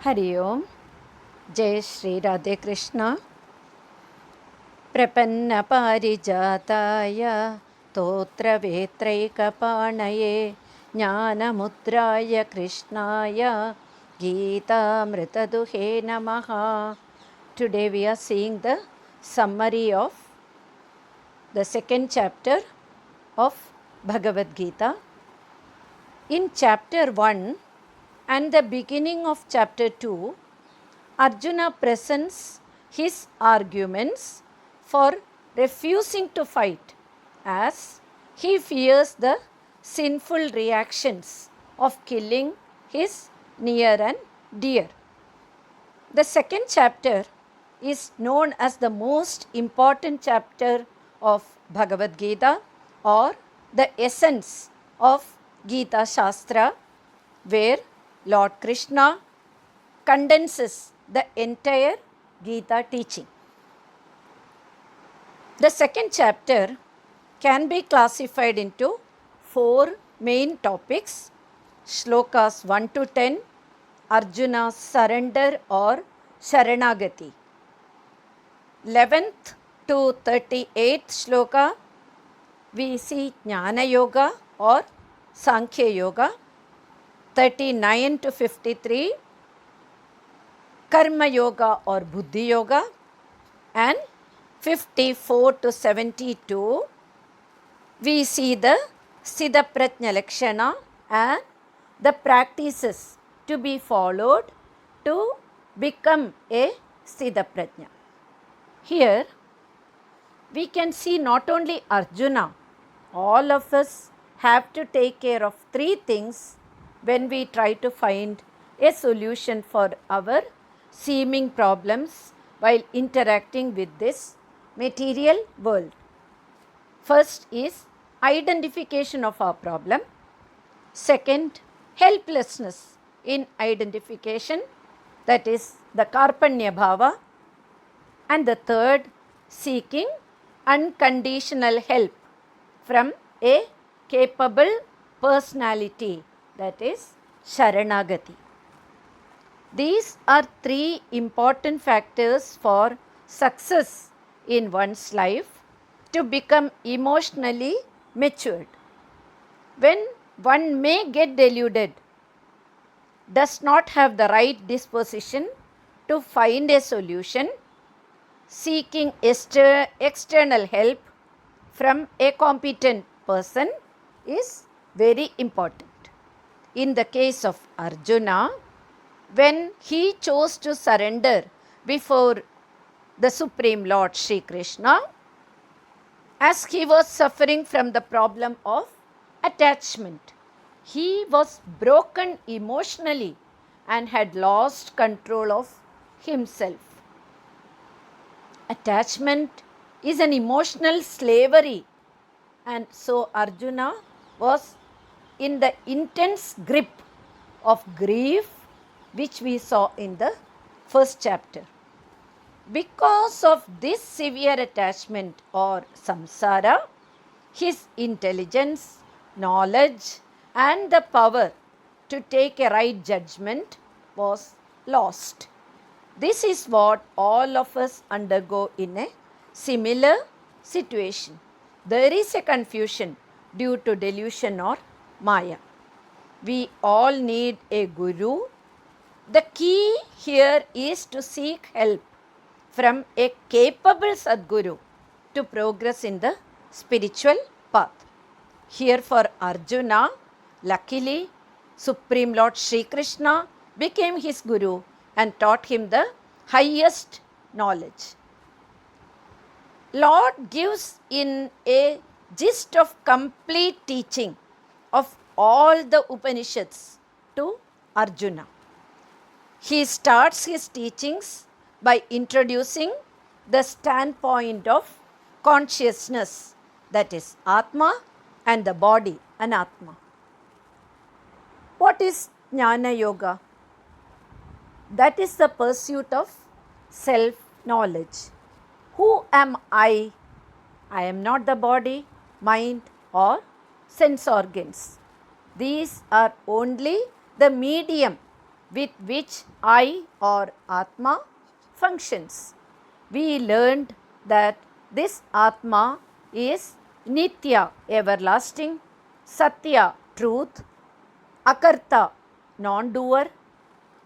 हरि ओम जय श्री राधे कृष्ण प्रपन्न पारिजाताय तोत्रवेत्रैकपाणये ज्ञानमुद्राय कृष्णाय गीतामृतदुहे नमः. Today we are seeing the summary of the second chapter of Bhagavad Gita. In chapter 1 and the beginning of chapter 2, Arjuna presents his arguments for refusing to fight, as he fears the sinful reactions of killing his near and dear. The second chapter is known as the most important chapter of Bhagavad Gita, or the essence of Gita Shastra, where Lord Krishna condenses the entire Gita teaching. The second chapter can be classified into 4 main topics: shlokas 1 to 10, Arjuna's surrender or Sharanagati. 11th to 38th shloka, we see Jnana Yoga or Sankhya Yoga. 39 to 53, Karma Yoga or Buddhi Yoga, and 54 to 72, we see the Siddha Prajna Lakshana and the practices to be followed to become a Siddha Prajna. Here we can see not only Arjuna, all of us have to take care of 3 things when we try to find a solution for our seeming problems while interacting with this material world. First is identification of our problem. Second, helplessness in identification, that is the Karpanya Bhava. And the third, seeking unconditional help from a capable personality, that is Sharanagati. These are 3 important factors for success in one's life to become emotionally matured. When one may get deluded, does not have the right disposition to find a solution, seeking external help from a competent person is very important. In the case of Arjuna, when he chose to surrender before the Supreme Lord Sri Krishna, as he was suffering from the problem of attachment, he was broken emotionally and had lost control of himself. Attachment is an emotional slavery, and so Arjuna was in the intense grip of grief, which we saw in the first chapter. Because of this severe attachment or samsara, his intelligence, knowledge, and the power to take a right judgment was lost. This is what all of us undergo in a similar situation. There is a confusion due to delusion or maya. We all need a guru. The key here is to seek help from a capable Sadguru to progress in the spiritual path. Here for Arjuna, luckily, Supreme Lord Sri Krishna became his guru and taught him the highest knowledge. Lord gives in a gist of complete teaching of all the Upanishads to Arjuna. He starts his teachings by introducing the standpoint of consciousness, that is Atma, and the body, Anatma. What is Jnana Yoga? That is the pursuit of self-knowledge. Who am I? I am not the body, mind, or sense organs. These are only the medium with which I or Atma functions. We learned that this Atma is Nitya, everlasting, Satya, truth, Akarta, non-doer,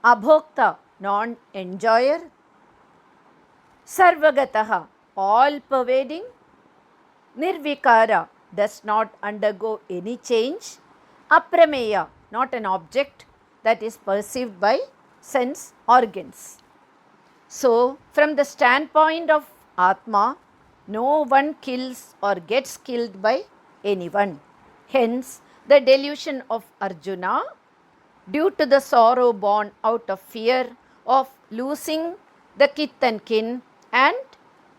Abhokta, non-enjoyer, Sarvagataha, all-pervading, Nirvikara, does not undergo any change, Aprameya, not an object that is perceived by sense organs. So, from the standpoint of Atma, no one kills or gets killed by anyone. Hence, the delusion of Arjuna, due to the sorrow born out of fear of losing the kith and kin and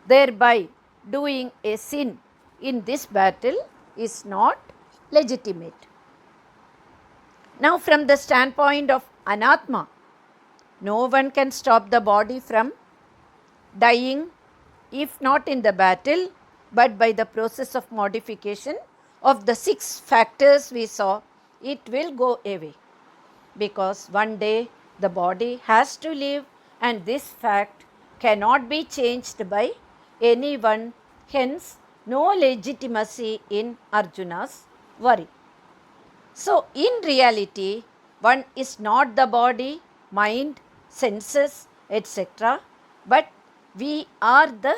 thereby doing a sin in this battle, is not legitimate. Now, from the standpoint of Anatma, no one can stop the body from dying, if not in the battle, but by the process of modification of the 6 factors we saw, it will go away. Because one day the body has to live, and this fact cannot be changed by anyone, hence no legitimacy in Arjuna's worry. So, in reality, one is not the body, mind, senses, etc., but we are the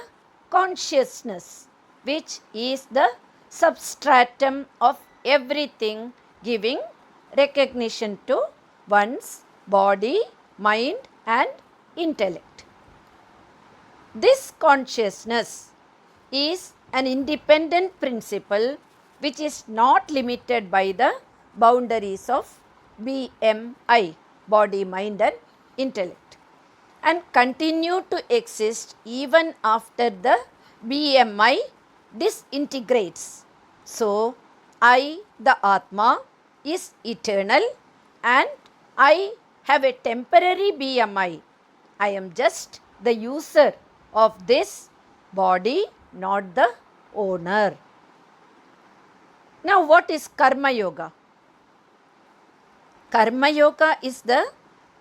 consciousness, which is the substratum of everything, giving recognition to one's body, mind, and intellect. This consciousness is an independent principle which is not limited by the boundaries of BMI, body, mind, and intellect, and continue to exist even after the BMI disintegrates. So, I, the Atma, is eternal and I have a temporary BMI. I am just the user of this body, not the owner. Now, what is Karma Yoga? Karma Yoga is the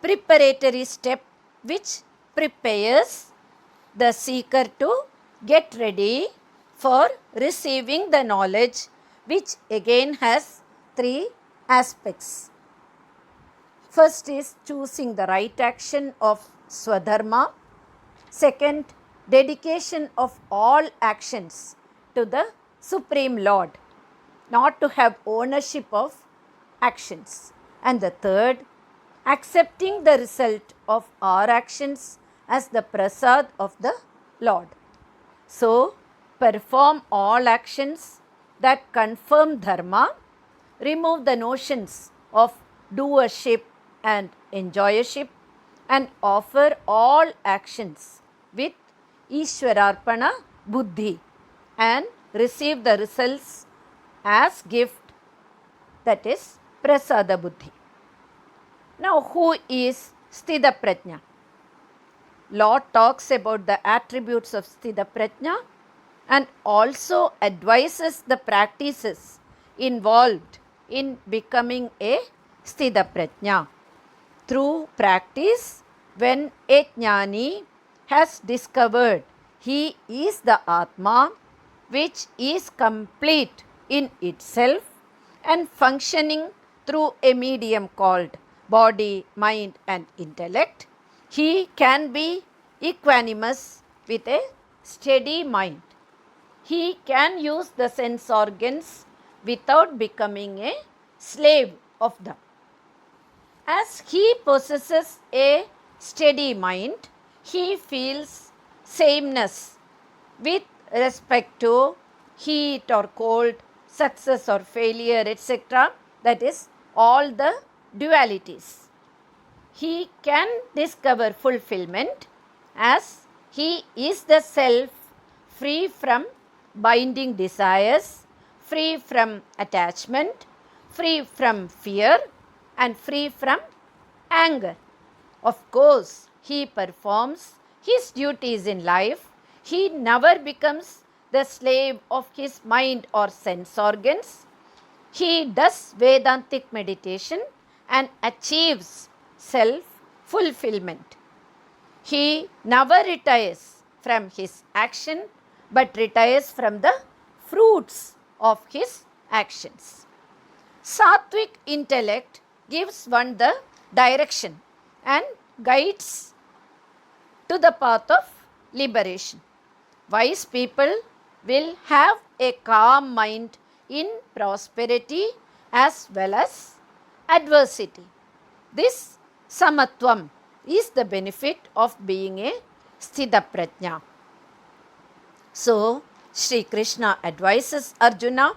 preparatory step which prepares the seeker to get ready for receiving the knowledge, which again has 3 aspects. First is choosing the right action of Swadharma. Second, dedication of all actions to the Supreme Lord, not to have ownership of actions. And the third, accepting the result of our actions as the prasad of the Lord. So, perform all actions that confirm dharma, remove the notions of doership and enjoyership, and offer all actions with Ishwararpana Buddhi and receive the results as gift, that is Prasada Buddhi. Now, who is Sthita Prajna? Lord talks about the attributes of Sthita Prajna and also advises the practices involved in becoming a Sthita Prajna. Through practice, when a Jnani has discovered he is the Atma, which is complete in itself and functioning through a medium called body, mind, and intellect, he can be equanimous with a steady mind. He can use the sense organs without becoming a slave of them. As he possesses a steady mind, he feels sameness with respect to heat or cold, success or failure, etc. That is all the dualities. He can discover fulfillment as he is the self, free from binding desires, free from attachment, free from fear, and free from anger. Of course, he performs his duties in life. He never becomes the slave of his mind or sense organs. He does Vedantic meditation and achieves self fulfillment. He never retires from his action but retires from the fruits of his actions. Sattvic intellect gives one the direction and guides to the path of liberation. Wise people will have a calm mind in prosperity as well as adversity. This samatvam is the benefit of being a sthita prajna. So, Sri Krishna advises Arjuna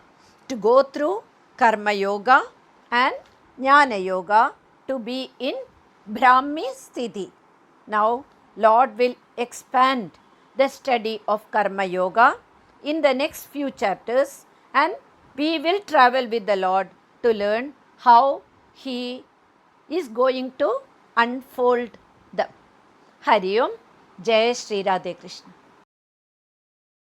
to go through karma yoga and jnana yoga to be in Brahmi sthiti. Now, Lord will expand the study of karma yoga in the next few chapters, and we will travel with the Lord to learn how He is going to unfold them. Hari Om, Jai Shri Radhe Krishna.